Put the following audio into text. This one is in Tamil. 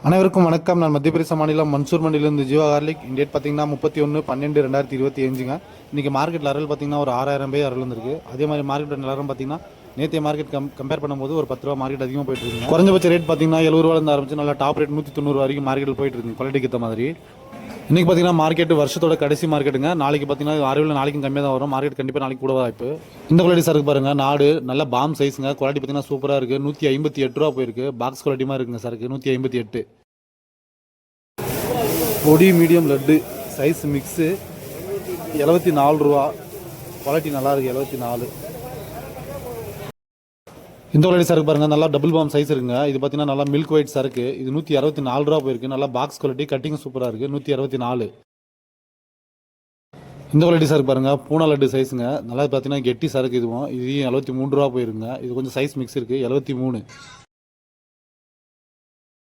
அனைவருக்கும் வணக்கம். நான் மத்திய பிரதேச மாநிலம் மன்சூர் மண்டியிலிருந்து ஜீவா கார்லிக். இந்த டேட் பார்த்தீங்கன்னா 31/12/2025. இன்றைக்கி மார்க்கெட்டில் அறல் பார்த்தீங்கன்னா ஒரு 6000 பேர் அறல் வந்துருக்கு. அதே மாதிரி மார்க்கெட் நிலவரம் பார்த்தீங்கன்னா நேற்றைய மார்க்கெட் கம்பேர் பண்ணும்போது ஒரு 10 ரூபா மார்க்கெட் அதிகமாக போயிட்டு இருக்கு. குறைஞ்சபட்ச ரேட் பார்த்தீங்கன்னா 70 ரூபாயிலிருந்து ஆரம்பிச்சு நல்லா டாப் ரேட் 190 வரைக்கும் மார்க்கெட்டில் போயிட்டு இருக்கு குவாலிட்டிக்கு ஏற்ற மாதிரி. இன்றைக்கி பார்த்தீங்கன்னா மார்க்கெட் வருஷத்தோட கடைசி மார்க்கெட்டுங்க. நாளைக்கு பார்த்தீங்கன்னா அறிவில் நாளைக்கும் கம்மியாக தான் வரும். மார்க்கெட் கண்டிப்பாக நாளைக்கு கூட வாய்ப்பு. இந்த குவாலிட்டி சாருக்கு பாருங்கள், நாடு நல்ல பாம் சைஸுங்க. குவாலிட்டி பார்த்தீங்கன்னா சூப்பராக இருக்குது. 158 ரூபா போயிருக்கு. பாக்ஸ் குவாலிட்டியாக இருக்குங்க சாருக்கு 158. பொடி மீடியம் லட்டு சைஸ் மிக்ஸு 74 ரூபா. குவாலிட்டி நல்லா இருக்குது. 74. இந்த குவாலிட்டி சருக்கு பாருங்கள், நல்லா டபுள் பாம் சைஸ் இருக்குங்க. இது பார்த்தீங்கன்னா நல்லா மில்க் ஒயிட் சருக்கு. இது 164 ரூபா போயிருக்கு. நல்லா பாக்ஸ் குவாலிட்டி, கட்டிங் சூப்பராக இருக்குது. 164. இந்த குவாலிட்டி சருக்கு பாருங்கள், பூனா லட்டு சைஸுங்க. நல்லா பார்த்தீங்கன்னா கெட்டி சருக்கு. இதுவும் 73 ரூபா போயிருக்குங்க. இது கொஞ்சம் சைஸ் மிக்ஸ் இருக்குது. 73.